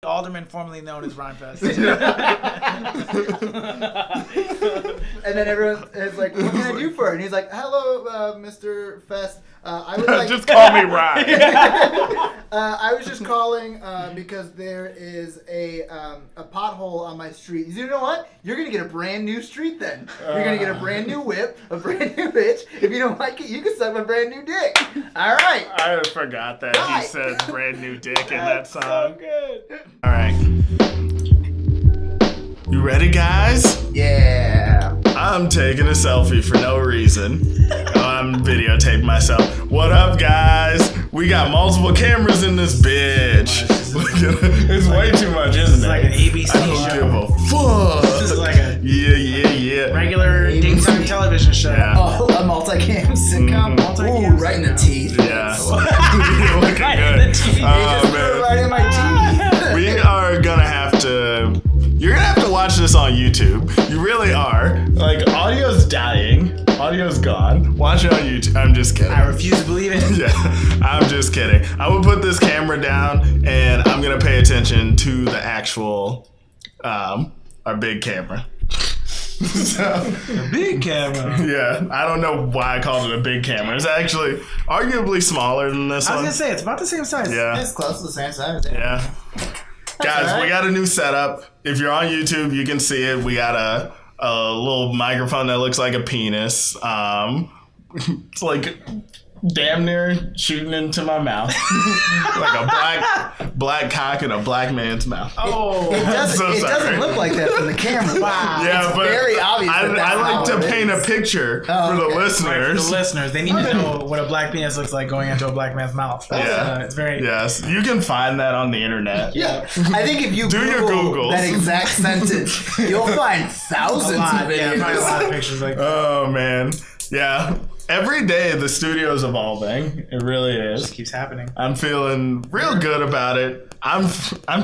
Alderman, formerly known as Rhymefest. And then everyone is like, what can I do for it? And he's like, hello, Mr. Fest. I would like... Just call me Ryan. I was just calling because there is a pothole on my street. You know what? You're going to get a brand new street then. You're going to get a brand new whip, a brand new bitch. If you don't like it, you can suck my brand new dick. All right. I forgot that he said brand new dick in that song. So good. All right. You ready, guys? Yeah. I'm taking a selfie for no reason. I'm videotaping myself. What up, guys? We got multiple cameras in this bitch. It's way too much, isn't it? It's like an ABC I don't show. give a fuck. This is like a Yeah. regular daytime television show. Yeah. Oh, a multicam sitcom. Multicam Ooh, right in the teeth. Yeah. You're looking Right good. in the teeth. Oh, man. Right in my teeth. We are gonna have to. You're gonna have to watch this on YouTube. You really are. Like, audio's dying. Audio's gone. Watch it on YouTube. I'm just kidding. I refuse to believe it. Yeah, I'm just kidding. I will put this camera down and I'm gonna pay attention to the actual, our big camera. So, Big camera. yeah, I don't know why I called it a big camera. It's actually arguably smaller than this I was one. gonna say it's about the same size. Yeah. It's close to the same size. Yeah. Guys, all right. we got a new setup. If you're on YouTube, you can see it. We got a little microphone that looks like a penis. It's like damn near shooting into my mouth. Like a black cock in a black man's mouth. Oh, It doesn't. So It sorry. doesn't look like that from the camera. Wow. Yeah, it's but very obvious. I that's like how to it paint is. a picture Oh, for the okay. for listeners. the listeners, they need to know what a black penis looks like going into a black man's mouth. Yeah. It's very. Yes, you can find that on the internet. Yeah, I think if you Do your Googles. that exact sentence, you'll find A thousands lot, of yeah, videos. probably a lot of pictures like that. Oh man, yeah. Every day the studio's evolving. It really It is. just keeps happening. I'm feeling real good about it. I'm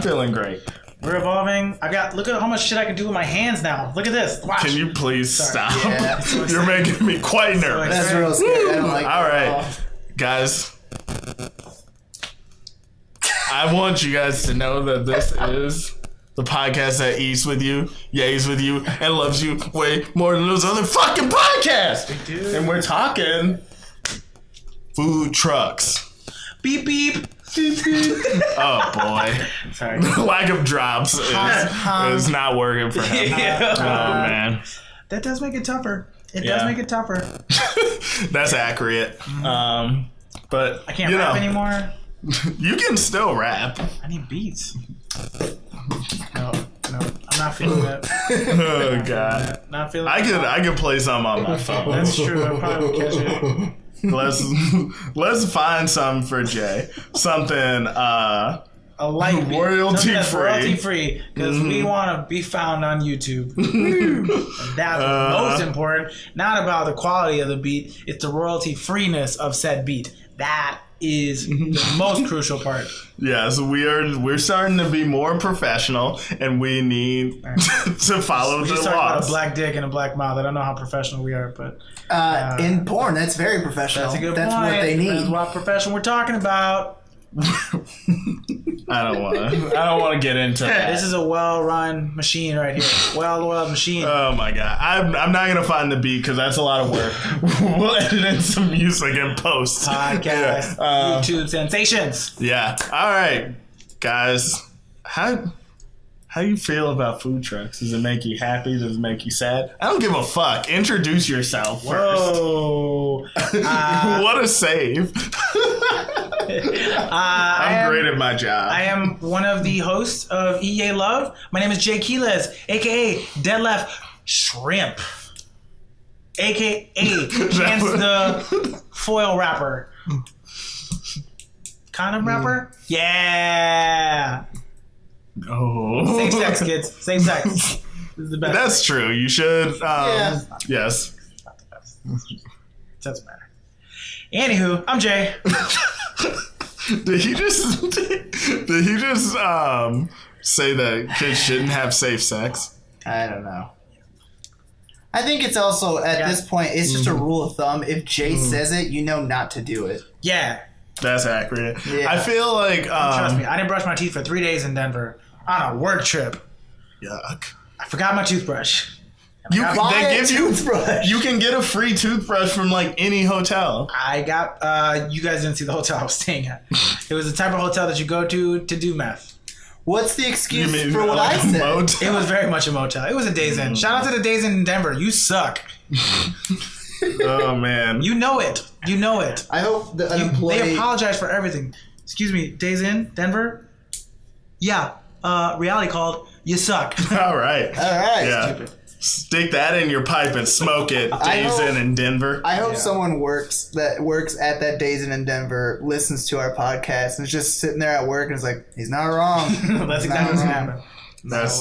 feeling great. We're evolving. Look at how much shit I can do with my hands now. Look at this. Watch. Can you please Sorry. stop? Yeah. You're making me quite nervous. That's real scary. I don't like All that right, at all. guys. I want you guys to know that this is the podcast that eats with you, yays with you, and loves you way more than those other fucking podcasts. Dude. And we're talking food trucks. Beep beep. Oh boy. Sorry. Lack of drops is not working for him. Yeah. Oh man. That does make it tougher. It Yeah. does make it tougher. That's accurate. But I can't you rap know, anymore. You can still rap. I need beats. No, I'm not feeling that. Oh god. Not feeling. I could play some on my phone. That's true. I probably will catch it. Let's find some for Jay. Something A light beat. Royalty Something that's free. royalty free, because we want to be found on YouTube. And that's most important. Not about the quality of the beat. It's the royalty freeness of said beat. That is the most crucial part. Yes, we're starting to be more professional, and we need to follow We the just talked about a laws. black dick and a black mouth. I don't know how professional we are, but In porn, that's very professional. that's a good That's point. what they That's need. what profession we're talking about. I don't want to get into that. This is a well-run machine right here. Well-oiled machine. Oh my god, I'm not gonna find the beat because that's a lot of work. We'll edit in some music and post. Podcast, Yeah. YouTube sensations. Yeah. All right, guys. How you feel about food trucks? Does it make you happy? Does it make you sad? I don't give a fuck. Introduce yourself first. Whoa. What a save. I'm great at my job. I am one of the hosts of EA Love. My name is Jay Quiles, a.k.a. Dead Left Shrimp, a.k.a. Chance the Foil Rapper. Condom rapper? Yeah. Oh. Safe sex, kids. Safe sex. This is the best. That's true. You should. Yeah. Yes. Doesn't matter. Anywho, I'm Jay. Did he just say that kids shouldn't have safe sex? I don't know. I think it's also, at this point, it's just a rule of thumb. If Jay says it, you know not to do it. Yeah. That's accurate. Yeah. I feel like Trust me, I didn't brush my teeth for 3 days in Denver. on a work trip. Yuck. I forgot my toothbrush. You can get a free toothbrush from like any hotel. I got, you guys didn't see the hotel I was staying at. It was the type of hotel that you go to do meth. What's the excuse for what I said? It was very much a motel. It was a Days Inn. Shout out to the Days Inn in Denver. You suck. Oh, man. You know it. You know it. I hope the employee... They apologize for everything. Excuse me, Days Inn, Denver? Yeah. Reality called, you suck. All right. Yeah. Stupid. Stick that in your pipe and smoke it. Days Inn in Denver. I hope someone works at that Days Inn in Denver listens to our podcast and is just sitting there at work and is like, he's not wrong. That's exactly what's happening. That's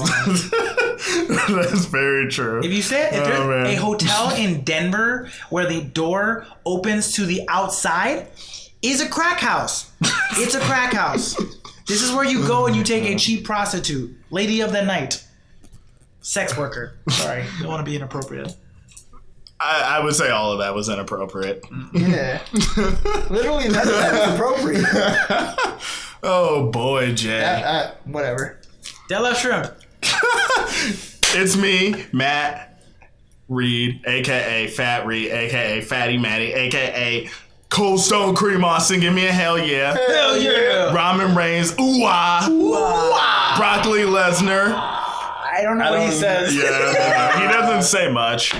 very true. If you say if there's a hotel in Denver where the door opens to the outside, is a crack house. It's a crack house. This is where you go and you take a cheap prostitute, lady of the night. Sex worker. Sorry, don't want to be inappropriate. I would say all of that was inappropriate. Yeah. Literally none of that was appropriate. Oh boy, Jay. Whatever. Dead left shrimp. It's me, Matt Reed, a.k.a. Fat Reed, a.k.a. Fatty Matty, a.k.a. Cold Stone Cream Austin. Give me a hell yeah. Hell yeah. Ramen Reigns. Ooh ah. Ooh ah. Broccoli Lesnar. I don't know what he says. Yeah, he doesn't say much.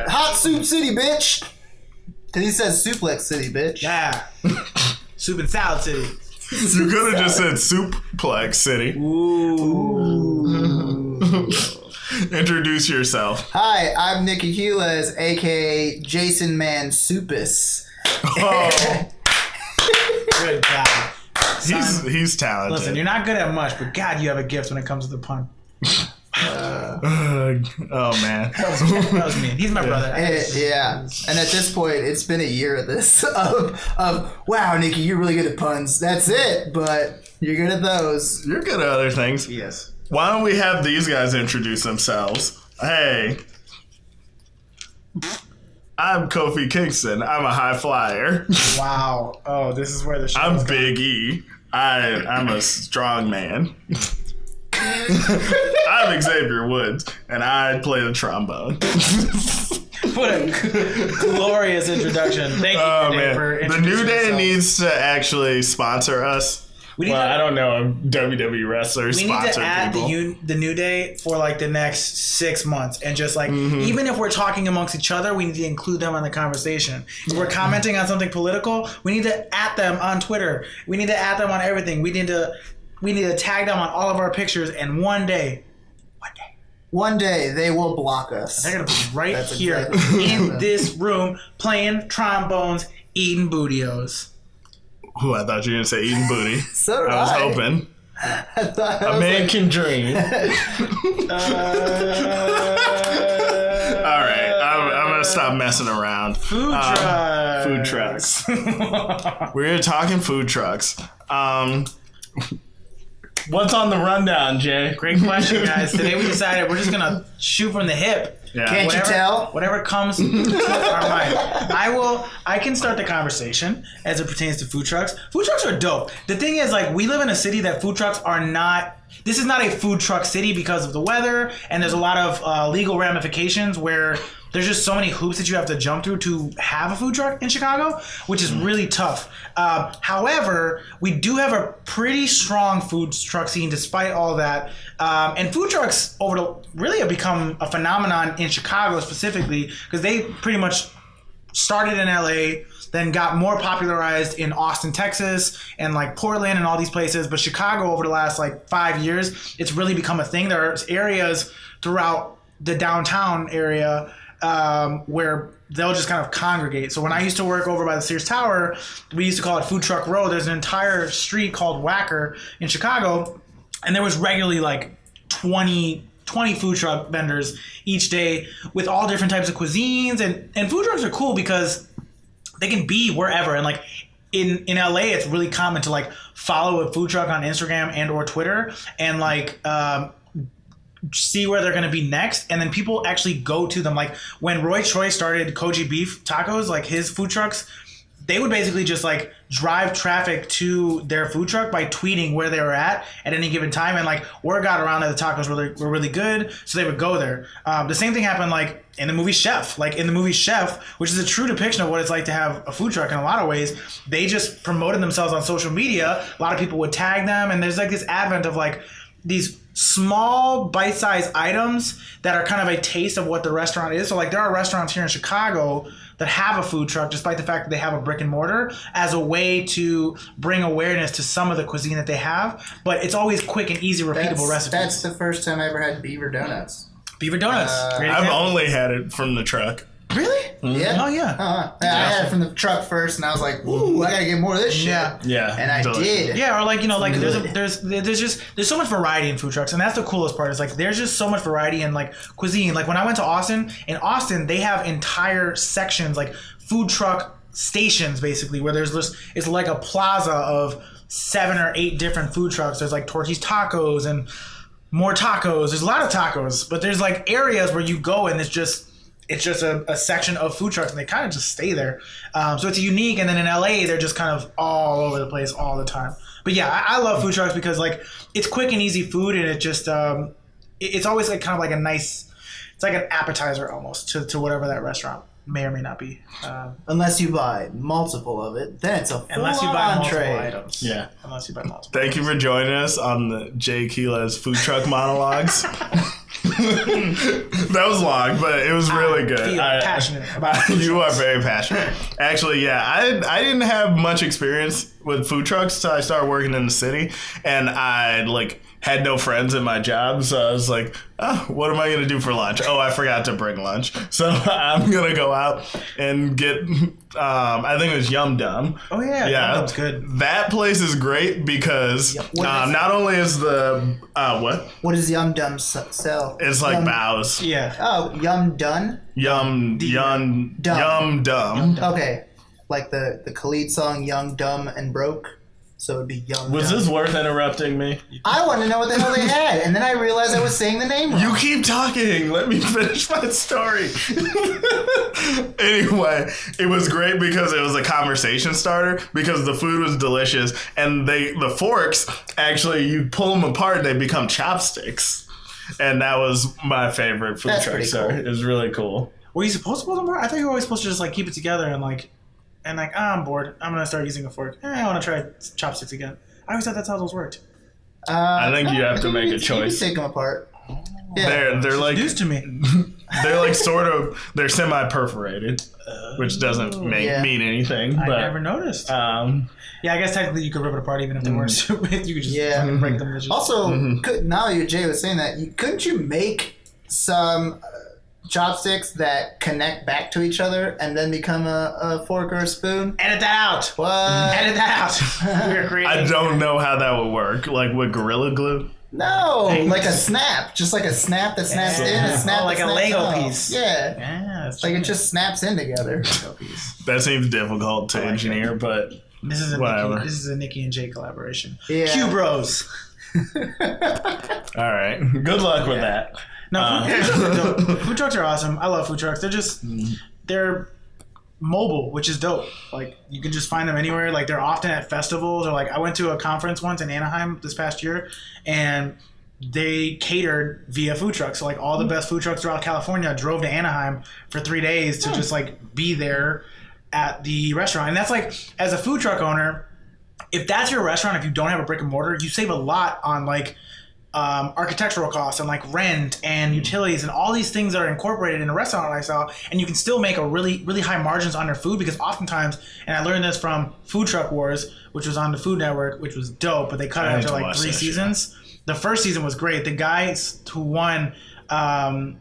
Hot Soup City, bitch. Because he says Suplex City, bitch. Yeah. Soup and Salad City. You could have just said Suplex City. Ooh. Introduce yourself. Hi, I'm Nicky Hewlett, a.k.a. Jason Man Supus. Oh. Good God. He's talented. Listen, you're not good at much, but God, you have a gift when it comes to the pun. Oh, man. That was me. He's my brother. Yeah. And at this point, it's been a year of this. Of wow, Nicky, you're really good at puns. That's it, but you're good at those. You're good at other things. Yes. Why don't we have these guys introduce themselves? Hey. I'm Kofi Kingston. I'm a high flyer. Wow. Oh, this is where the show I'm Big E. I'm a strong man. I'm Xavier Woods, and I play the trombone. What a glorious introduction. Thank you for introducing The New Day yourself. needs to actually sponsor us. I don't know if WWE wrestlers sponsor people. We need to add the New Day for like the next 6 months, and just like even if we're talking amongst each other, we need to include them on the conversation. If we're commenting on something political, we need to add them on Twitter. We need to add them on everything. We need to tag them on all of our pictures, and one day they will block us. They're gonna be right here in this room playing trombones, eating bootios. Ooh, I thought you were going to say eating booty. So I was hoping. A man can dream. All right, I'm going to stop messing around. Food trucks. We're talking food trucks. What's on the rundown, Jay? Great question, guys. Today we decided we're just going to shoot from the hip. Yeah. Can't you tell? Whatever comes to our mind. I can start the conversation as it pertains to food trucks. Food trucks are dope. The thing is, like, we live in a city that food trucks are not... This is not a food truck city because of the weather, and there's a lot of legal ramifications where there's just so many hoops that you have to jump through to have a food truck in Chicago, which is really tough. However, we do have a pretty strong food truck scene despite all that. And food trucks really have become a phenomenon in Chicago specifically because they pretty much started in LA, then got more popularized in Austin, Texas, and like Portland and all these places. But Chicago, over the last like 5 years, it's really become a thing. There are areas throughout the downtown area where they'll just kind of congregate. So when I used to work over by the Sears Tower, we used to call it Food Truck Row. There's an entire street called Wacker in Chicago, and there was regularly like 20 food truck vendors each day with all different types of cuisines. And food trucks are cool because they can be wherever. And like in LA, it's really common to like follow a food truck on Instagram and or Twitter and like see where they're going to be next. And then people actually go to them. Like when Roy Choi started Koji Beef Tacos, like his food trucks, they would basically just like drive traffic to their food truck by tweeting where they were at any given time, and like word got around that the tacos were really good, so they would go there. The same thing happened like in the movie Chef. Like in the movie Chef, which is a true depiction of what it's like to have a food truck in a lot of ways, they just promoted themselves on social media. A lot of people would tag them, and there's like this advent of like these small bite-sized items that are kind of a taste of what the restaurant is. So like there are restaurants here in Chicago that have a food truck despite the fact that they have a brick and mortar as a way to bring awareness to some of the cuisine that they have. But it's always quick and easy, repeatable recipes. That's the first time I ever had beaver donuts. Beaver donuts. I've only had it from the truck. Really? Yeah. Oh, yeah. I had it from the truck first, and I was like, "Ooh, I gotta get more of this shit." Yeah. And I did. Yeah, or like, you know, like there's so much variety in food trucks, and that's the coolest part. Is like there's just so much variety in like cuisine. Like when I went to Austin, they have entire sections like food truck stations basically where there's this, it's like a plaza of 7 or 8 different food trucks. There's like Torchy's Tacos and more tacos. There's a lot of tacos, but there's like areas where you go and it's just a section of food trucks, and they kind of just stay there. So it's unique. And then in LA, they're just kind of all over the place all the time. But yeah, I love food trucks because like it's quick and easy food, and it just it's always like kind of like a nice, it's like an appetizer almost to whatever that restaurant may or may not be. Unless you buy multiple of it, then it's a full Unless you buy multiple entree. items. Yeah. Unless you buy multiple. Thank you for joining us on the Jay Keela's food truck monologues. That was long, but it was really good. I feel passionate about food You are trucks. very passionate. Actually, yeah, I didn't have much experience with food trucks until I started working in the city, and I like had no friends in my job, so I was like, oh, what am I going to do for lunch? Oh, I forgot to bring lunch. So I'm going to go out and get, I think it was Yum Dum. Oh, yeah. Yeah. That's good. That place is great because not only is the, what? What does Yum Dum sell? It's like Yum, bows. Yeah. Oh, Yum Dun? Yum Dum. Okay. Like the Khalid song, Young, Dumb, and Broke. So it'd be Yum Was Dum. this worth interrupting me? I want to know what the hell they had, and then I realized I was saying the name wrong. You keep talking. Let me finish my story. Anyway, it was great because it was a conversation starter because the food was delicious, and the forks, actually, you pull them apart, they become chopsticks. And that was my favorite food truck. So it was really cool. Were you supposed to pull them apart? I thought you were always supposed to just like keep it together and I'm bored. I'm gonna start using a fork. I want to try chopsticks again. I always thought that's how those worked. I think you have to make a choice. You can take them apart. Yeah. They're like News to me. they're like they're semi-perforated, which doesn't mean anything. I But never noticed. um, Yeah, I guess technically you could rip it apart even if they weren't stupid. You could just fucking break them. Also, now that Jay was saying that, couldn't you make some chopsticks that connect back to each other and then become a fork or a spoon? Edit that out. What? Edit that out. We're creating. I don't know how that would work. Like with Gorilla Glue. No, like a snap. Just like a snap that snaps in, a snap like that a snaps Lego out. piece. Yeah. Yeah, that's Like it just snaps in together. That seems difficult to engineer, but This is whatever. This is a Nicky and Jay collaboration. Yeah. Q Bros. All right. Good luck with that. No, food trucks are awesome. I love food trucks. They're mobile, which is dope. Like you can just find them anywhere. Like they're often at festivals, or like I went to a conference once in Anaheim this past year, and they catered via food trucks. So like all the best food trucks throughout California drove to Anaheim for 3 days to just like be there at the restaurant. And that's like, as a food truck owner, if that's your restaurant, if you don't have a brick and mortar, you save a lot on like architectural costs and like rent and utilities and all these things that are incorporated in a restaurant lifestyle, and you can still make a really, really high margins on your food, because oftentimes, and I learned this from Food Truck Wars, which was on the Food Network, which was dope, but they cut it after like 3 seasons. The first season was great. The guys who won, I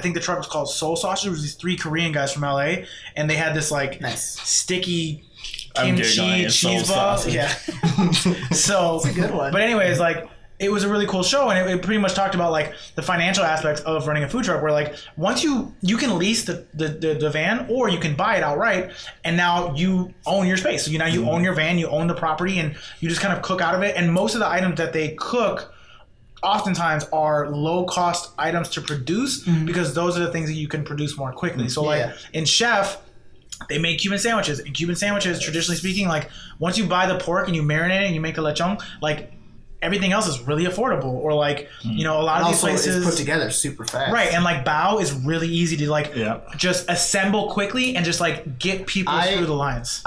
think the truck was called Soul Sausage. It was these 3 Korean guys from LA, and they had this like sticky kimchi cheese ball. Yeah. So It's a good one. But anyways, like, it was a really cool show, and it pretty much talked about like the financial aspects of running a food truck, where like once you can lease the van, or you can buy it outright, and now you own your space. So you own your van, you own the property, and you just kind of cook out of it. And most of the items that they cook oftentimes are low cost items to produce, because those are the things that you can produce more quickly. So like in Chef, they make Cuban sandwiches. And Cuban sandwiches, traditionally speaking, like once you buy the pork and you marinate it and you make the lechon, like everything else is really affordable. Or like, you know, a lot of these places it's put together super fast. Right, and like bao is really easy to like just assemble quickly and just like get people through the lines.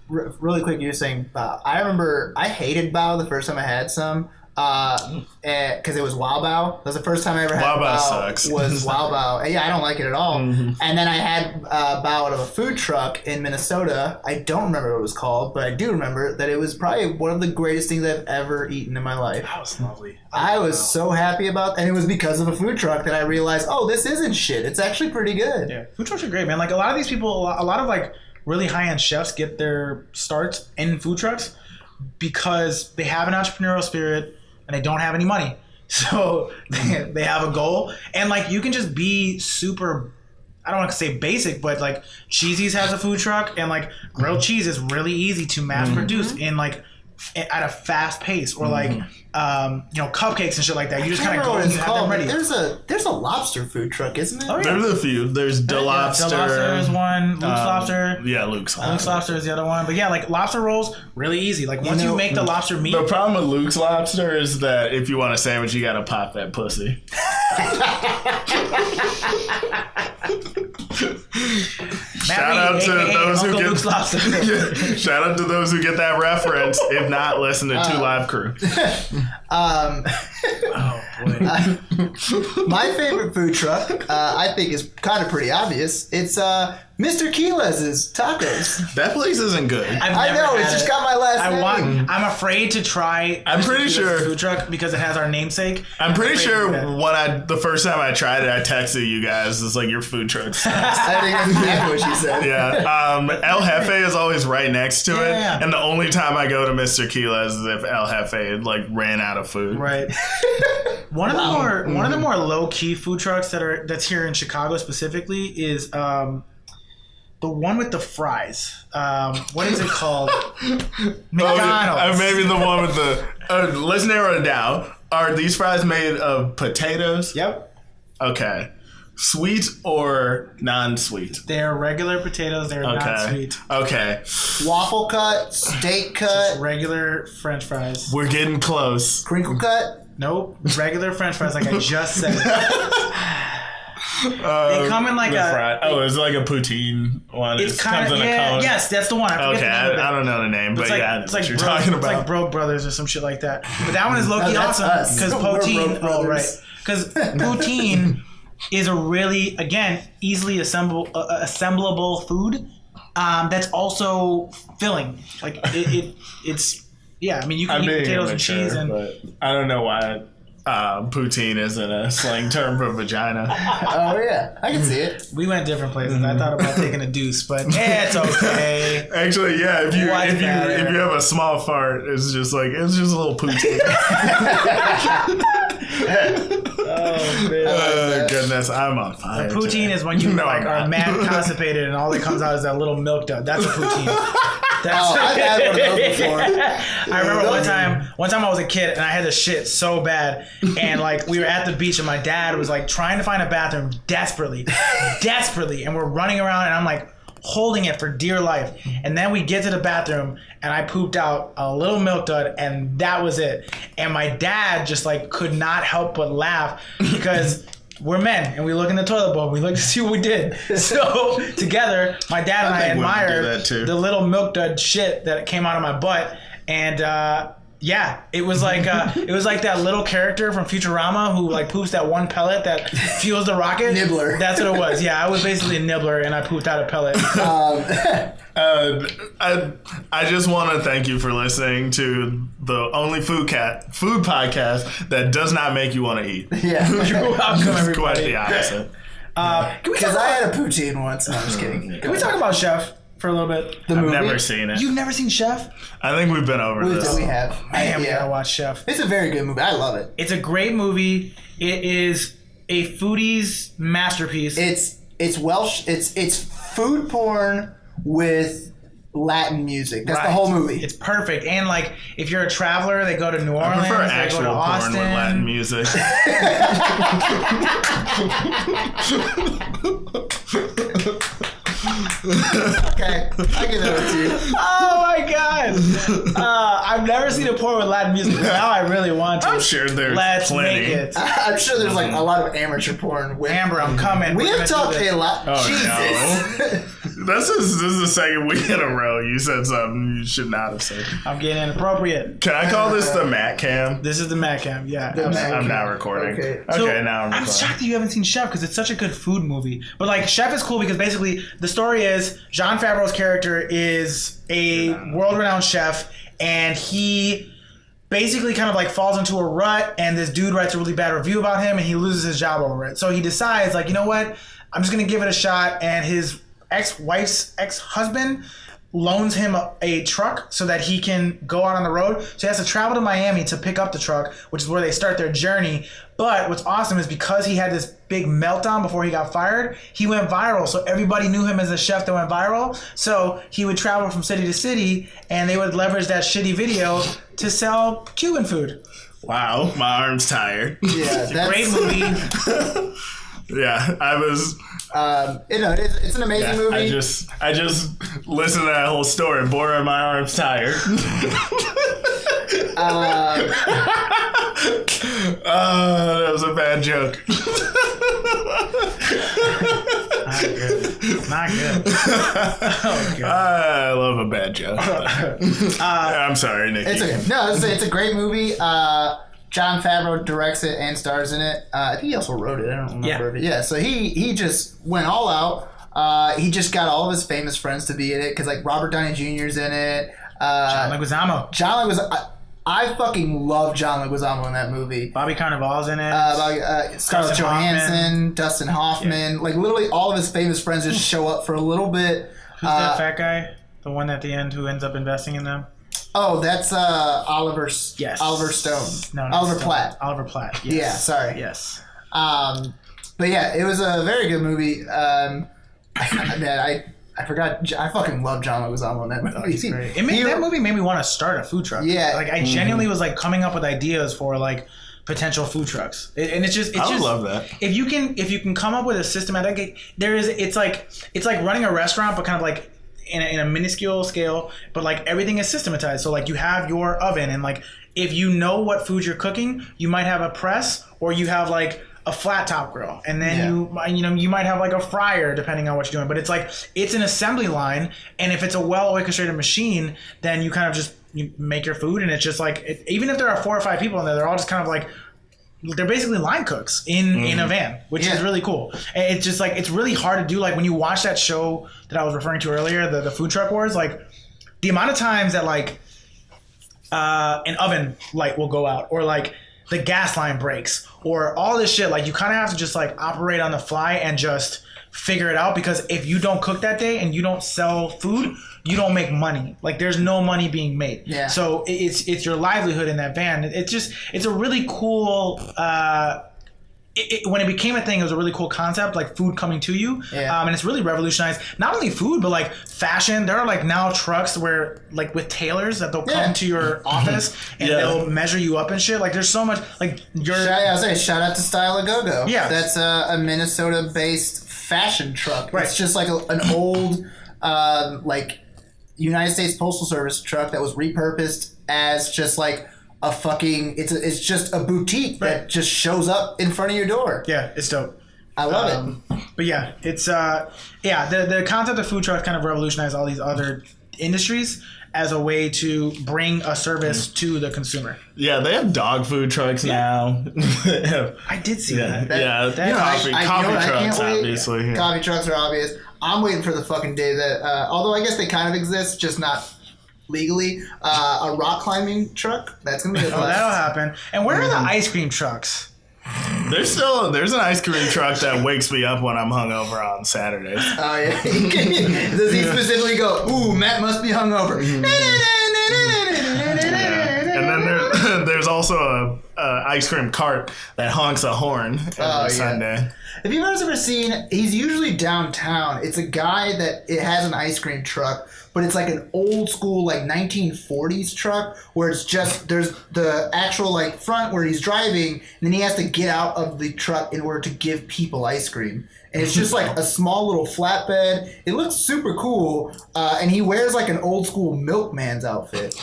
Really quick, you were saying bao. I remember I hated bao the first time I had some. Because it was Wow Bao. That was the first time I ever had Wow Bao bao. Sucks. Was Wow Bao. And yeah, I don't like it at all. And then I had bao out of a food truck in Minnesota. I don't remember what it was called, but I do remember that it was probably one of the greatest things I've ever eaten in my life. That was lovely. I was so happy about, and it was because of a food truck that I realized, oh, this isn't shit. It's actually pretty good. Yeah, food trucks are great, man. Like a lot of these people, a lot of like really high end chefs get their starts in food trucks because they have an entrepreneurial spirit. And they don't have any money. So they have a goal. And like you can just be super, I don't want to say basic, but like Cheesy's has a food truck and like grilled cheese is really easy to mass produce in like at a fast pace. Or like, you know, cupcakes and shit like that. You just kind of go and have them ready. There's a lobster food truck, isn't there? Oh, yeah. There's a few. There's De Lobster. De Lobster is one. Luke's Lobster. Yeah, Luke's Lobster. Luke's Lobster is the other one. But yeah, like lobster rolls, really easy. Like once you make the lobster meat. The problem with Luke's Lobster is that if you want a sandwich, you gotta pop that pussy. Shout out to those who get Luke's Lobster. Shout out to those who get that reference. If not, listen to Two Live Crew. Oh boy. My favorite food truck, I think, is kind of pretty obvious. It's Mr. Quiles's Tacos. That place isn't good. I know, it's just got my last name. I'm afraid to try. I'm pretty sure food truck because it has our namesake. I'm pretty sure the first time I tried it, I texted you guys. It's like your food truck sucks. I think that's exactly what she said. Yeah. El Jefe is always right next to it, Yeah. and the only time I go to Mr. Quiles is if El Jefe like ran out of food. Right. One of the more low key food trucks that's here in Chicago specifically is the one with the fries. What is it called? McDonald's. Maybe the one with the. Let's narrow it down. Are these fries made of potatoes? Yep. Okay. Sweet or non-sweet? They're regular potatoes. They're not sweet. Okay. Waffle cut, steak cut, Just regular French fries. We're getting close. crinkle cut. Nope. Regular French fries, like I just said. They come in like it's like a poutine one. It's kind of in a cone. Yes, that's the one. I forget Okay, the name of it. I don't know the name, but yeah, it's what like you're Bro, talking it's about. like Bro Brothers or some shit like that. But that one is low key that's awesome us. because We're poutine. Bro Oh right, Brothers. because poutine is a really easily assemblable food. That's also filling. Like it's yeah. I mean you can eat potatoes and cheese and. But I don't know why. Poutine isn't a slang term for vagina. Oh yeah, I can see it. We went different places. I thought about taking a deuce, but it's okay. Actually, yeah. If you have a small fart, it's just a little poutine. Oh man. Oh goodness, I'm on fire. Poutine today. is when you No, like I'm are not. mad constipated and all that comes out is that little milk dud. That's a poutine. I've had one of those before. I remember one time I was a kid and I had to shit so bad and like we were at the beach and my dad was like trying to find a bathroom desperately and we're running around and I'm like holding it for dear life and then we get to the bathroom and I pooped out a little milk dud and that was it and my dad just like could not help but laugh because we're men and we look in the toilet bowl and we look to see what we did. So together, my dad and I admired the little milk dud shit that came out of my butt. And yeah, it was like that little character from Futurama who like poops that one pellet that fuels the rocket. Nibbler. That's what it was. Yeah, I was basically a nibbler and I pooped out a pellet. I just want to thank you for listening to the only food podcast that does not make you want to eat. Yeah. You're welcome, It's everybody. quite the opposite. Because I had a poutine once. No, I'm just kidding. Can we talk about Chef for a little bit? The movie? I've never seen it. You've never seen Chef? I think we've been over this. We have. Man, we gotta watch Chef. It's a very good movie. I love it. It's a great movie. It is a foodie's masterpiece. It's Welsh. It's food porn with Latin music. That's the whole movie. It's perfect. And like, if you're a traveler, they go to New Orleans. I prefer they actual go to porn Austin. with Latin music. Okay, I give that to you. Oh my god! I've never seen a porn with Latin music, but now I really want to. I'm sure there's Let's plenty. make it. I'm sure there's like a lot of amateur porn. With Amber, I'm coming. We We're have gonna talked do this. a lot. Oh, Jesus. This is the second week in a row you said something you should not have said. I'm getting inappropriate. Can I call this the Matt Cam? This is the Mac Cam. Yeah. The Mac I'm Cam. not recording. Okay. So, Now I'm recording. I'm shocked that you haven't seen Chef because it's such a good food movie. But like Chef is cool because basically the story is Jon Favreau's character is a world-renowned chef, and he basically kind of like falls into a rut, and this dude writes a really bad review about him, and he loses his job over it. So he decides, like, you know what? I'm just gonna give it a shot. And his ex-wife's ex-husband loans him a truck so that he can go out on the road. So he has to travel to Miami to pick up the truck, which is where they start their journey. But what's awesome is because he had this big meltdown before he got fired, he went viral. So everybody knew him as a chef that went viral. So he would travel from city to city, and they would leverage that shitty video to sell Cuban food. Wow, my arm's tired. Yeah, that's Great movie. Yeah, I was. it's an amazing Yeah, movie. I just listened to that whole story. Boy, my arm's tired. That was a bad joke. Not good. Oh, God. I love a bad joke. I'm sorry, Nicky. It's okay. No, it's a great movie. Jon Favreau directs it and stars in it. I think he also wrote it. I don't remember. Yeah. Yeah. So he just went all out. He just got all of his famous friends to be in it because like Robert Downey Jr.'s in it. John Leguizamo. John Leguizamo. I fucking love John Leguizamo in that movie. Bobby Cannavale's in it. Scarlett Dustin Johansson, Dustin Hoffman, like literally all of his famous friends just show up for a little bit. Who's that fat guy? The one at the end who ends up investing in them? Oh, that's Oliver. Yes. Oliver Stone. No, Oliver Stone. Platt. Oliver Platt. Yes. Yeah, sorry. Yes. But yeah, it was a very good movie. Man, I forgot. I fucking love John Leguizamo in that movie. Great. That movie made me want to start a food truck. Yeah. Like I genuinely was like coming up with ideas for like potential food trucks, and it's just I would love that. If you can come up with a systematic, it's like running a restaurant, but kind of like in a minuscule scale, but like everything is systematized. So like you have your oven, and like if you know what food you're cooking, you might have a press, or you have like a flat top grill, and then you might have like a fryer depending on what you're doing. But it's like it's an assembly line, and if it's a well orchestrated machine, then you kind of just you make your food, and it's just like even if there are 4 or 5 people in there, they're all just kind of like they're basically line cooks in a van, which is really cool. And it's just like it's really hard to do. Like when you watch that show that I was referring to earlier, the Food Truck Wars, like the amount of times that like an oven light will go out, or like the gas line breaks, or all this shit. Like you kind of have to just like operate on the fly and just figure it out, because if you don't cook that day and you don't sell food, you don't make money. Like there's no money being made. Yeah. So it's your livelihood in that van. It's a really cool. When it became a thing, it was a really cool concept, like food coming to you. Yeah. And it's really revolutionized not only food, but like fashion. There are like now trucks where like with tailors that they'll come to your office and they'll measure you up and shit. Like there's so much like shout out to Style A Go Go. Yeah. That's a Minnesota based fashion truck. Right. It's just like an old like United States Postal Service truck that was repurposed as just like a fucking it's just a boutique that just shows up in front of your door. Yeah, it's dope. I love it. But yeah, it's the concept of food trucks kind of revolutionized all these other industries as a way to bring a service to the consumer. Yeah, they have dog food trucks now. I did see that. Coffee trucks, obviously. Yeah. Coffee trucks are obvious. I'm waiting for the fucking day that, although I guess they kind of exist, just not legally, a rock climbing truck. That's gonna be a that'll happen. And where are the ice cream trucks? There's an ice cream truck that wakes me up when I'm hungover on Saturdays. Oh yeah. Does he specifically go, ooh, Matt must be hungover? And then there's also a ice cream cart that honks a horn every Sunday. Have you guys ever seen, he's usually downtown. It's a guy that it has an ice cream truck, but it's like an old school like 1940s truck where it's just there's the actual like front where he's driving, and then he has to get out of the truck in order to give people ice cream. and it's just like a small little flatbed. It looks super cool, and he wears like an old school milkman's outfit.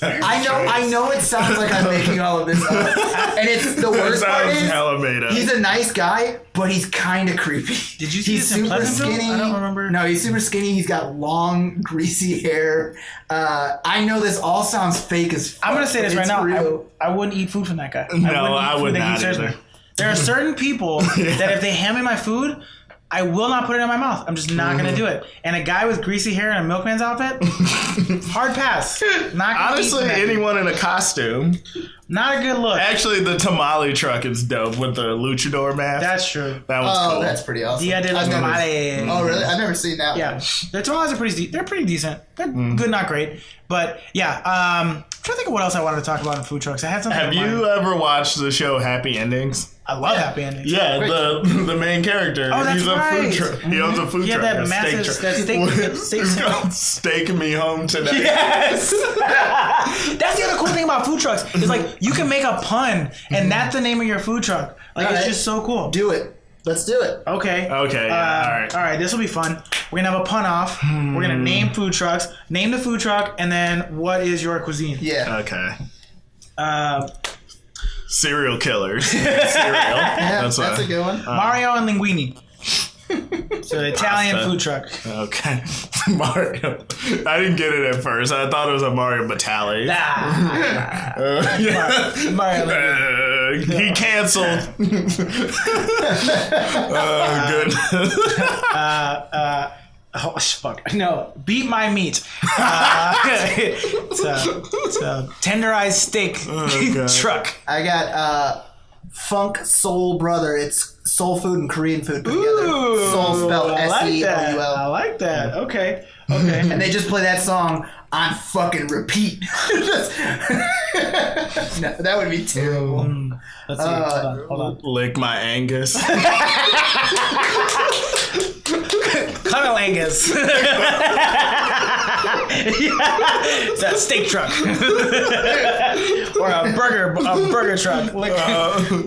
I know it sounds like I'm making all of this up, and it's the worst part is he's a nice guy, but he's kind of creepy. Did you see he's this in super Pleasantville? skinny? I don't remember. No, he's super skinny. He's got long, greasy hair. I know this all sounds fake as fuck. I'm gonna say this right now. Real. I wouldn't eat food from that guy. I would not serves either. me. There are certain people that if they hand me my food, I will not put it in my mouth. I'm just not going to do it. And a guy with greasy hair and a milkman's outfit, hard pass. Not gonna Honestly, anyone in a costume. Not a good look. Actually, the tamale truck is dope with the luchador mask. That's true. That was cool. That's pretty awesome. Dia de los Tamales. Oh, really? I've never seen that Yeah. one. Their tamales are they're pretty decent. They're good, not great. But yeah, I'm trying to think of what else I wanted to talk about in food trucks. I had something. Have you ever watched the show Happy Endings? I love happy endings. Yeah, the main character. Oh, that's he's a right. food truck. He owns a food truck. that a massive steak It's called Steak Me Home Tonight. Yes. That's the other cool thing about food trucks. Is like you can make a pun, and that's the name of your food truck. Like it's just so cool. Do it. Let's do it. Okay. Okay. Yeah, All right. This will be fun. We're gonna have a pun off. We're gonna name food trucks. Name the food truck, and then what is your cuisine? Yeah. Okay. Uh, Serial killers. That's a good one. Mario and Linguini. So the Italian Pasta. food truck. Okay. Mario. I didn't get it at first. I thought it was a Mario Batali. Mario Linguini. He canceled. Oh, goodness. Oh fuck! No, beat my meat. It's a tenderized steak truck. I got Funk Soul Brother. It's soul food and Korean food put together. Soul spelled I like that. S-E-L-U-L. I like that. Okay. Okay. And they just play that song on fucking repeat. No, that would be terrible. Let's see. Hold on. Lick my Angus. Cuddle Angus. It's a steak truck. Or a burger truck.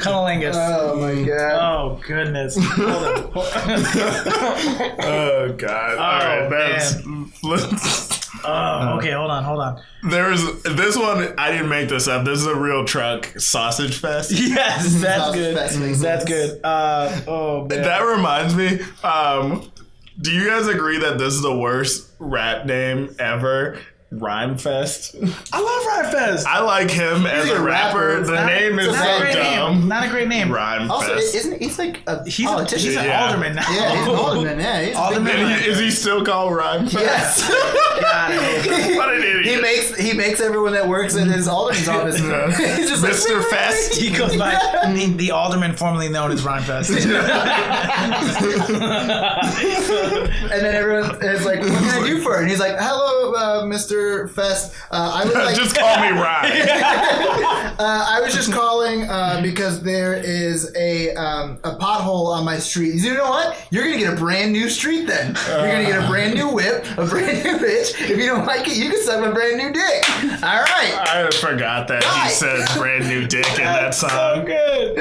Cuddle Angus. Oh my god. Oh goodness. Hold on. Oh, God. All right. That's... Okay, hold on. There's this one. I didn't make this up. This is a real truck sausage fest. Yes, that's Sausage good. fest makes That's sense. good. Oh man. That reminds me. Do you guys agree that this is the worst rap name ever? Rhyme Fest. I love Rhyme Fest. I like him as a rapper. The name is Not a so great dumb. name. Not a great name. Rhyme Also, Fest. isn't he's like a He's politician? an Yeah. alderman now. Yeah, he's an alderman. Yeah, he's Alderman. a big And is he still called Rhyme Fest? Yes. What an idiot. he makes everyone that works in his alderman's office. He's just Mr. like, Fest. He goes by the alderman formerly known as Rhyme Fest. And then everyone is like, "What can I do for it?" And he's like, "Hello, Mr. Fest. I would like Just call me Rhyme. I was just calling because there is a pothole on my street. You know what? You're gonna get a brand new street then. You're gonna get a brand new whip, a brand new bitch. If you don't like it, you can suck my brand new dick. All right." I forgot that he said brand new dick in that So song. good.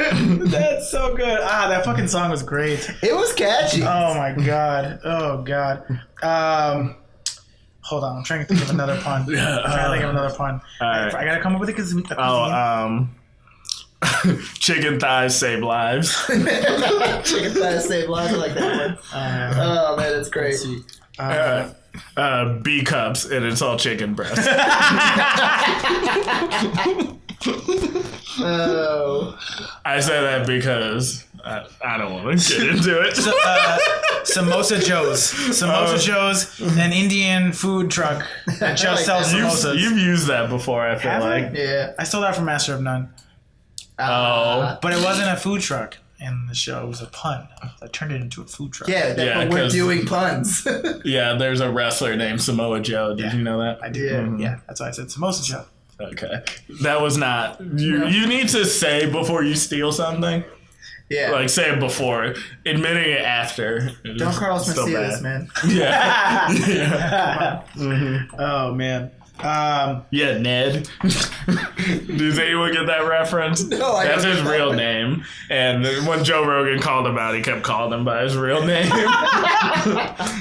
That's so good. That fucking song was great. It was catchy. Oh my god. Oh god. Hold on. I'm trying to think of another pun. I'm trying to think of another pun. Alright. I gotta come up with a cuisine. Chicken thighs save lives. Chicken thighs save lives. I like that one. Oh man, that's great. B cups, and it's all chicken breast. Oh. I say that because I don't want to get into it. Samosa Joe's, an Indian food truck that just sells samosas. You've used that before, I feel Have I? like. Yeah. I stole that from Master of None. Oh. But it wasn't a food truck in the show. It was a pun. I turned it into a food truck. Yeah, Yeah, but we're 'cause- doing puns. Yeah, there's a wrestler named Samoa Joe. Did you know that? I did. Yeah. Yeah, that's why I said Samosa Joe. Okay. That was not... You need to say before you steal something. Yeah. Like, say it before. Admitting it after. Don't Carlos Still Mencia this, bad. man. Yeah. Oh man. Yeah, Ned. Does anyone get that reference? No, I That's don't his get real that. name. And when Joe Rogan called him out, he kept calling him by his real name. I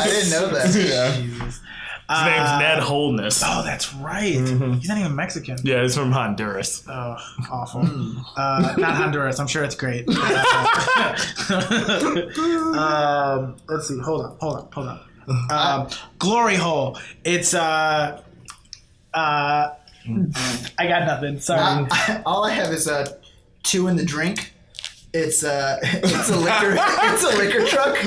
didn't know that. Yeah. Jesus. His name's Ned Wholeness. Oh, that's right. He's not even Mexican. Yeah, he's from Honduras. Oh, awful. Not Honduras. I'm sure it's great. Let's see. Hold on. Glory hole. It's I got nothing. Sorry. All I have is two in the drink. It's a liquor truck.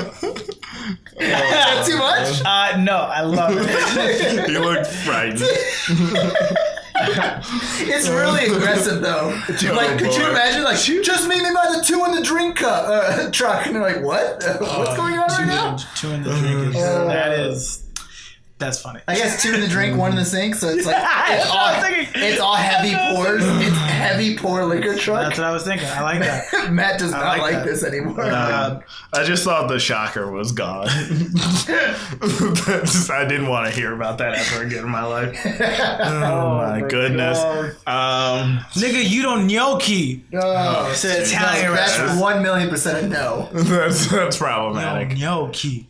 Is that too much? No, I love it. You look frightened. It's really aggressive though. Like, could you imagine? Like, just meet me by the two in the drink truck, and they're like, "What? What's going on right now?" Two in the drink. That's funny. I guess two in the drink, one in the sink. So it's like it's all heavy pours. It's heavy pour liquor truck. That's what I was thinking. I like that. Matt does not like that. this anymore. I just thought the shocker was gone. I didn't want to hear about that ever again in my life. Oh my goodness. Nigga, you don't gnocchi. It's an Italian That's restaurant. 1,000,000% a no. That's problematic. Gnocchi.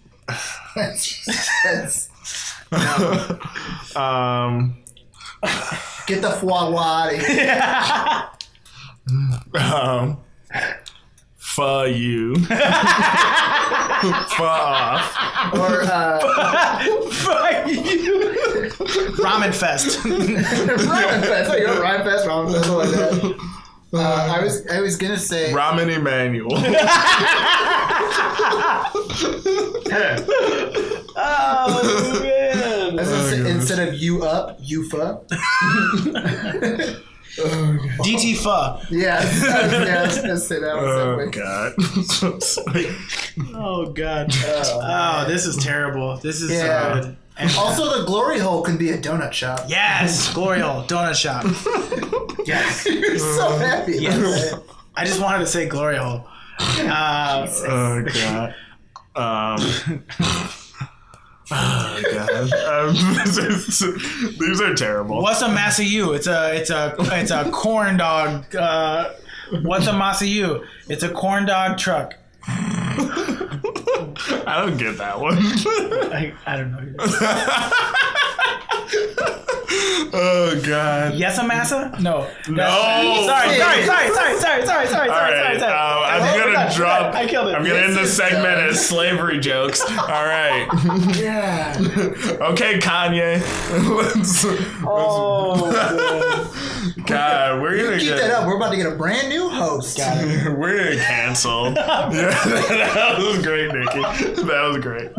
That's no. Get the foie gras out of here. For you. For off. Or Fuck you. Ramen Fest. Ramen Fest. Oh, you're Ramen Fest, Ramen Fest, something like that. I was gonna say Ramen Emmanuel. Oh man. Instead of you up, you fuck. DT Pho. Yeah, I was gonna say that one. Oh God. Oh God. Oh, this is terrible. This is so good. And Also, the glory hole can be a donut shop. yes, Glory Hole Donut Shop. Yes. You're so happy. Yes. I just wanted to say Glory Hole. Oh God. Oh God. These are terrible. What's a Masayu? It's a corn dog. What's a Masayu? It's a corn dog truck. I don't get that one. I don't know. Oh God. Yes, a massa? No. No. Sorry. All right. I'm gonna drop. I killed it. I'm gonna end this segment as slavery jokes. All right. Yeah. Okay, Kanye. God, we're gonna Keep that up. We're about to get a brand new host. We're getting canceled. Yeah, that was great, Nicky. That was great.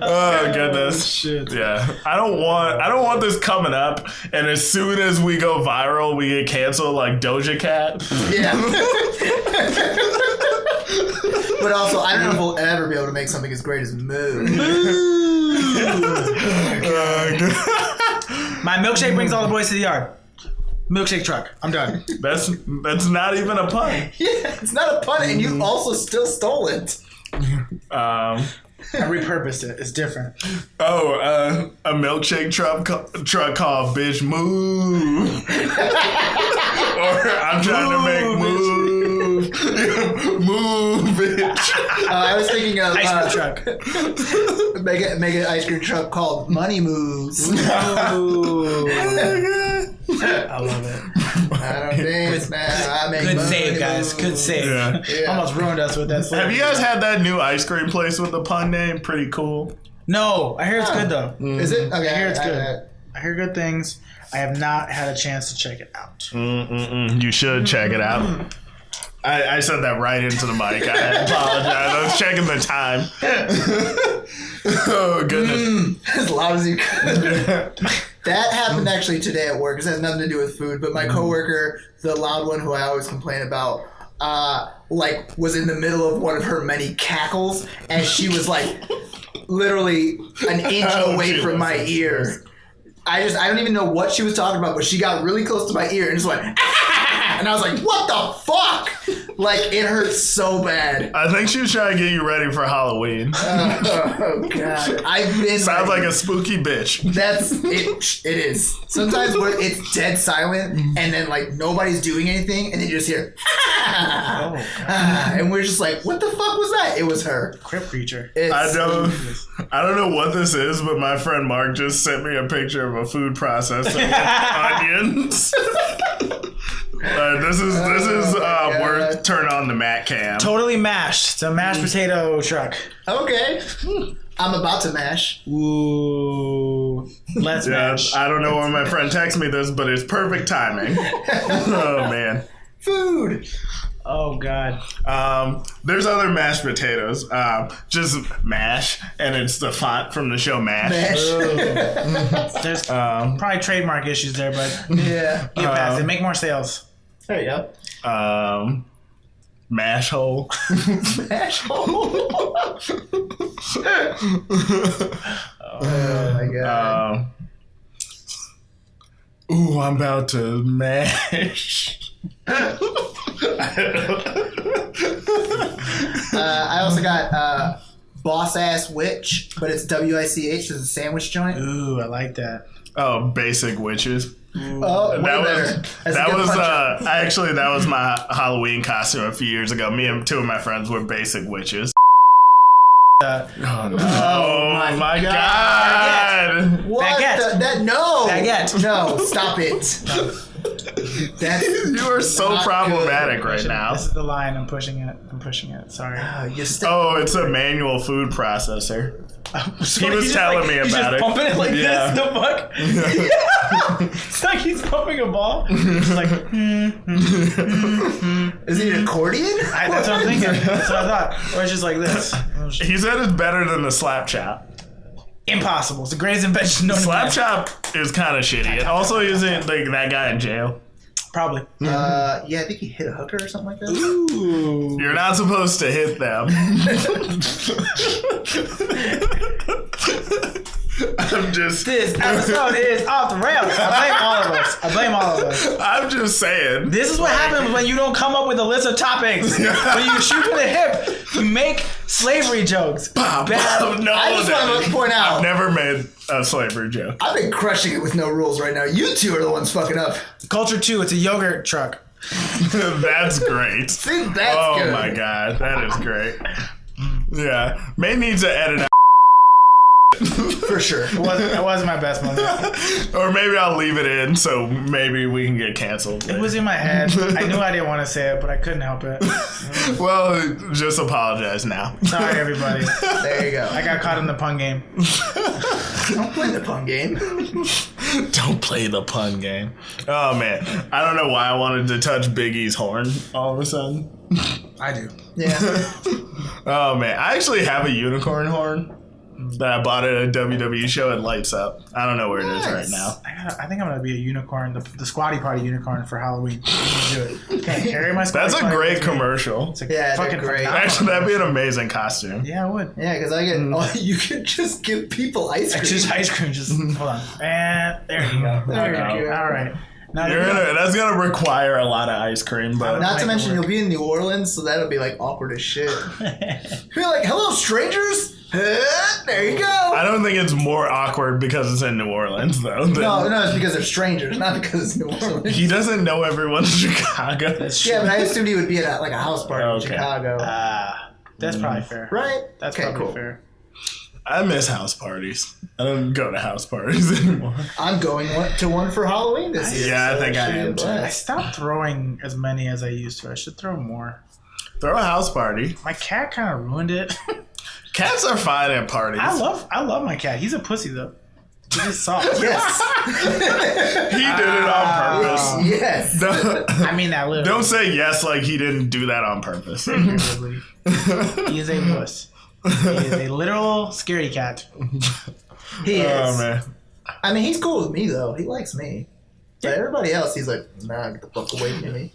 Oh goodness. Shit. Yeah, I don't want this coming up, and as soon as we go viral, we get canceled like Doja Cat. Yeah. But also, I don't know if we'll ever be able to make something as great as Moo. My milkshake brings all the boys to the yard. Milkshake truck. I'm done. That's not even a pun. Yeah, it's not a pun, and you also still stole it. I repurposed it. It's different. A milkshake truck called Bitch Move. Or I'm trying to make move. Move, bitch. I was thinking of Ice cream truck. make an ice cream truck called Money Moves. Ooh. I love it. I don't dance, man. I make Good money save, guys. moves. Good save. Yeah. Almost ruined us with that. Have you guys had that new ice cream place with the pun name? Pretty cool. No, I hear it's good though. Is it? Okay, I hear it's good. I hear good things. I have not had a chance to check it out. You should check it out. I said that right into the mic. I apologize. I was checking the time. Oh, goodness. As loud as you could. That happened actually today at work. This has nothing to do with food, but my coworker, the loud one who I always complain about, was in the middle of one of her many cackles, and she was literally an inch away from my ear. I don't even know what she was talking about, but she got really close to my ear and just went, And I was like, what the fuck? Like, it hurt so bad. I think she was trying to get you ready for Halloween. Oh, God. I've been... Sounds like a spooky bitch. That's it. It is. Sometimes where it's dead silent and then like nobody's doing anything and then you just hear and we're just like, what the fuck was that? It was her. Crypt creature. I don't know what this is, but my friend Mark just sent me a picture of a food processor with onions. This is worth turn on the Mac cam. Totally mashed. It's a mashed potato truck. Okay. I'm about to mash. Ooh. Let's mash. I don't know when my friend texted me this, but it's perfect timing. Oh, man. Food. Oh, God. There's other mashed potatoes. Just mash, and it's the font from the show MASH. There's probably trademark issues there, but yeah. get past it. Make more sales. There you go. Mash hole. Mash hole. Oh my God. Ooh, I'm about to mash. I also got Boss Ass Witch, but it's WICH. It's a sandwich joint. Ooh, I like that. Oh, Basic Witches. Oh, that was my Halloween costume a few years ago. Me and two of my friends were Basic Witches. Oh my God! What? No! Baguette. No! Stop it! You are so problematic right now. This is the line. I'm pushing it. Sorry. It's a manual food processor. He was telling me about it. He's pumping it like this. The fuck? It's like he's pumping a ball. It's like. Is he an accordion? That's what I'm thinking. That's what I thought. Or it's just like this. He said it's better than the slap chop. Impossible. It's the greatest invention known to Slap man. chop is kind of shitty. It also isn't like that guy in jail. Probably. Yeah, I think he hit a hooker or something like that. Ooh. You're not supposed to hit them. This episode is off the rails. I blame all of us. I'm just saying. This is what happens when you don't come up with a list of topics. When you shoot from the hip, you make slavery jokes. No, I just want to point out. I've never made a slavery joke. I've been crushing it with no rules right now. You two are the ones fucking up. Culture 2, it's a yogurt truck. That's great. See, that's good. Oh my God, that is great. Yeah, May needs to edit out. For sure. It wasn't my best moment. Or maybe I'll leave it in so maybe we can get canceled. It was in my head. I knew I didn't want to say it, but I couldn't help it. Well, just apologize now. Sorry, everybody. There you go. I got caught in the pun game. Don't play the pun game. Don't play the pun game. Oh, man. I don't know why I wanted to touch Big E's horn all of a sudden. I do. Yeah. Oh, man. I actually have a unicorn horn that I bought at a WWE show. It lights up. I don't know where it is right now. I think I'm going to be a unicorn, the Squatty Potty unicorn for Halloween. Do it. Can I carry my Squatty That's a Potty great with me? commercial. It's a Yeah, fucking they're great. Actually, that'd be an amazing costume. Yeah, I would. Yeah, because I get. Oh, you can just give people ice cream. Just ice cream. Just hold on. And there you go. There you go. All right. Now That's gonna require a lot of ice cream, but Not to mention you'll be in New Orleans, so that'll be like awkward as shit. You're like, hello, strangers. There you go. I don't think it's more awkward because it's in New Orleans, though. No, it's because they're strangers, not because it's New Orleans. He doesn't know everyone in Chicago. Yeah, but I assumed he would be at like a house party in Chicago. That's probably fair. Right? That's okay, probably cool. fair. I miss house parties. I don't go to house parties anymore. I'm going to one for Halloween this year. Yeah, so I think I should be a am too. blast. I stopped throwing as many as I used to. I should throw more. Throw a house party. My cat kind of ruined it. Cats are fine at parties. I love my cat. He's a pussy though. He's just soft. Yes. He did it on purpose. Yes. Don't, I mean that literally. don't say yes like he didn't do that on purpose. Figuratively. He is a wuss. He is a literal scaredy cat. He is. Oh, man. I mean, he's cool with me though. He likes me. But everybody else, he's like, nah, get the fuck away from me.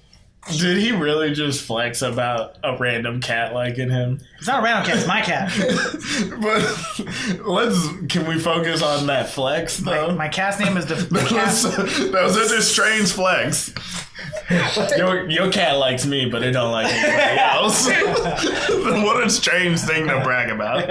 Did he really just flex about a random cat liking him? It's not a random cat. It's my cat. But can we focus on that flex though? My cat's name is the cat. That was such a strange flex. Your cat likes me, but it don't like anybody else. What a strange thing to brag about.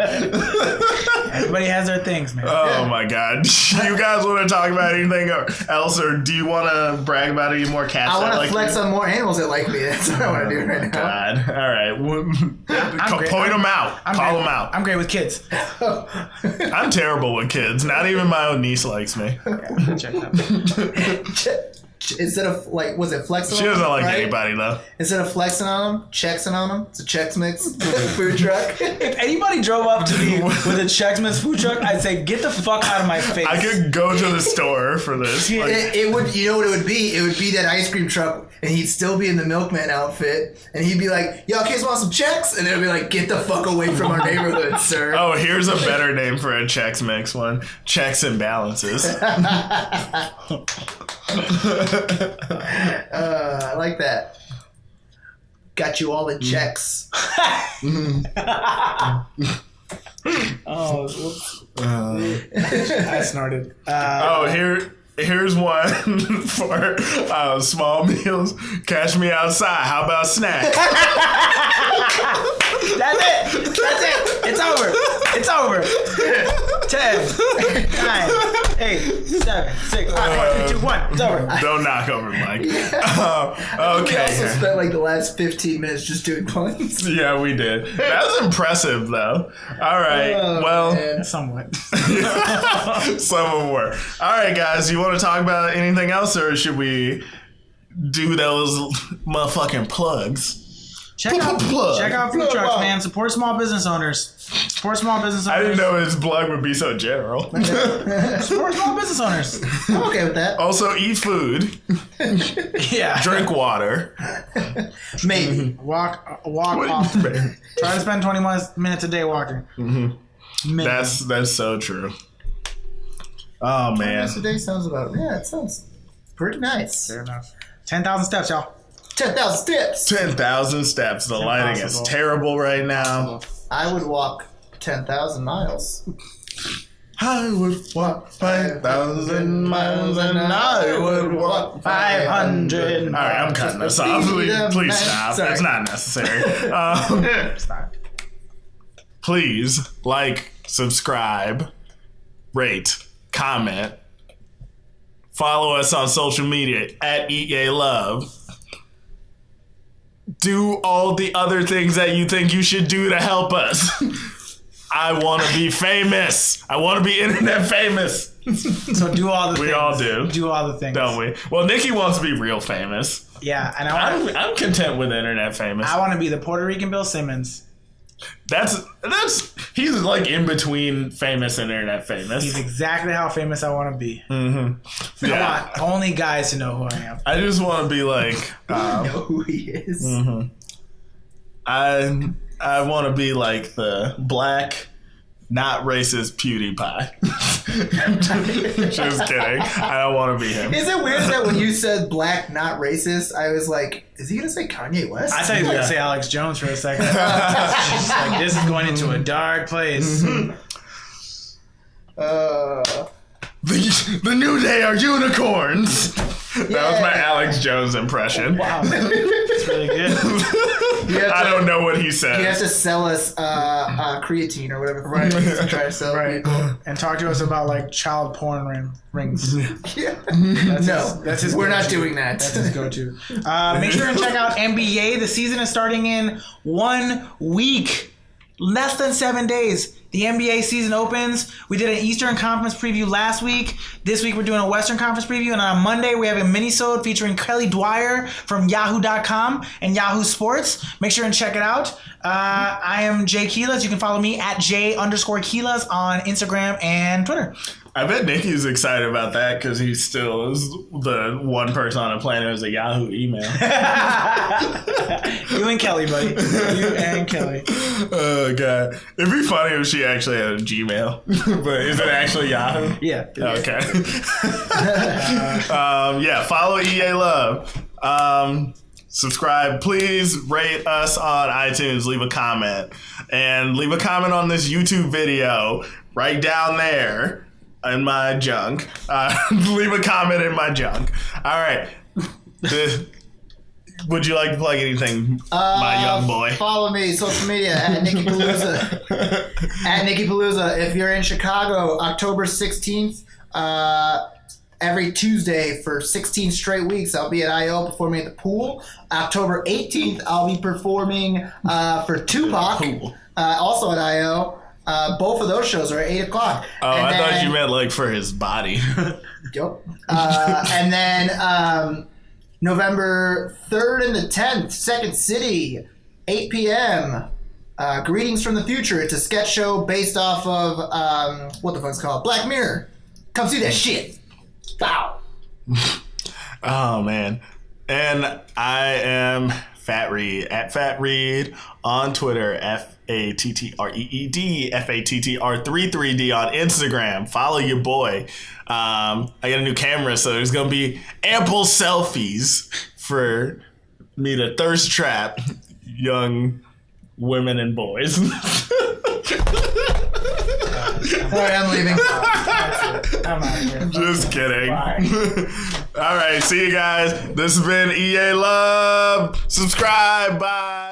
Everybody has their things, man. Oh my god. You guys want to talk about anything else, or do you want to brag about any more cats? I want to like flex on more animals that like me. That's what I want to do right now. God. All right. Point them out. Call them out. I'm great with kids. I'm terrible with kids. Not even my own niece likes me. Check it out. Instead of was it flexing? She doesn't like anybody though. Instead of flexing on them, chexing on them. It's a Chex Mix food truck. If anybody drove up to me with a Chex Mix food truck, I'd say, "Get the fuck out of my face." I could go to the store for this. It would. You know what it would be? It would be that ice cream truck, and he'd still be in the milkman outfit, and he'd be like, "Y'all kids want some Chex?" And it'd be like, "Get the fuck away from our neighborhood, sir." Oh, here's a better name for a Chex Mix one: Checks and Balances. I like that. Got you all in checks. Oh, whoops. I snorted. Here's one for small meals. Catch me outside. How about snacks? That's it. It's over. 10, 9, 8, 7, 6, 5, 4, 3, 2, 1. It's over. Don't knock over, Mike. We Okay. also spent the last 15 minutes just doing puns. Yeah, we did. That was impressive, though. All right. Well, man. Somewhat. some of them were. All right, guys. You want to talk about anything else, or should we do those motherfucking plugs? Check out food trucks, man. Support small business owners. I didn't know his plug would be so general. Support small business owners. I'm okay with that. Also, eat food. Yeah. Drink water. Maybe. Walk often. Try to spend 20 minutes a day walking. Mm-hmm. That's so true. Oh, man. Yesterday sounds about... Yeah, it sounds pretty nice. Fair enough. 10,000 steps, y'all. 10,000 steps. 10,000 steps. The lighting is terrible right now. I would walk 10,000 miles. I would walk 5,000 miles and I would walk 500. All right, I'm cutting this off. Please stop. Sorry. It's not necessary. It's not. Please like, subscribe, rate, comment. Follow us on social media at EA Love. Do all the other things that you think you should do to help us. I want to be famous. I want to be internet famous. So do all the things. We all do. Do all the things. Don't we? Well, Nicky wants to be real famous. Yeah, and I'm content with internet famous. I want to be the Puerto Rican Bill Simmons. He's like in between famous and internet famous. He's exactly how famous I want to be. Mm-hmm. Yeah. I want only guys to know who I am. I just want to be like. I know who he is. Mm-hmm. I want to be like the black, not racist PewDiePie. Just kidding. I don't want to be him. Is it weird that when you said black, not racist, I was like, is he going to say Kanye West? I thought he was going to say Alex Jones for a second. Just like, this is going into a dark place. Mm-hmm. The new day are unicorns. That was my Alex Jones impression. Wow. It's really good. I don't know what he said. You have to sell us creatine or whatever. Right. To try to sell people. And talk to us about like child porn rings. Yeah. That's his We're go-to. not doing that. That's his go-to. Make sure and check out NBA. The season is starting in 1 week. Less than 7 days. The NBA season opens. We did an Eastern Conference preview last week. This week we're doing a Western Conference preview. And on Monday we have a mini-sode featuring Kelly Dwyer from Yahoo.com and Yahoo Sports. Make sure and check it out. I am Jay Keelas. You can follow me at J_Keelas on Instagram and Twitter. I bet Nicky's excited about that because he still is the one person on the planet who has a Yahoo email. You and Kelly, buddy. You and Kelly. Oh, God. It'd be funny if she actually had a Gmail. But is it actually Yahoo? Yeah. Okay. Yeah, follow EA Love. subscribe. Please rate us on iTunes. Leave a comment. And leave a comment on this YouTube video right down there in my junk. Leave a comment in my junk. All right. Would you like to plug anything, my young boy? Follow me, social media, at Nicky Palooza. At Nicky Palooza. If you're in Chicago, October 16th, every Tuesday for 16 straight weeks, I'll be at I.O. performing at the pool. October 18th, I'll be performing for Tupac, also at I.O. Both of those shows are at 8 o'clock. Oh, and I thought you meant like for his body. Yep. And then November 3rd and the 10th, Second City, 8 p.m. Greetings from the Future. It's a sketch show based off of, what the fuck's it called? Black Mirror. Come see that shit. Wow. Oh, man. And I am Fat Reed, at Fat Reed on Twitter, FATTREED, FATTR33D on Instagram. Follow your boy. I got a new camera, so there's going to be ample selfies for me to thirst trap young women and boys. All right, I'm leaving. I'm out of here. Just kidding. Bye. All right, see you guys. This has been EA Love. Subscribe. Bye.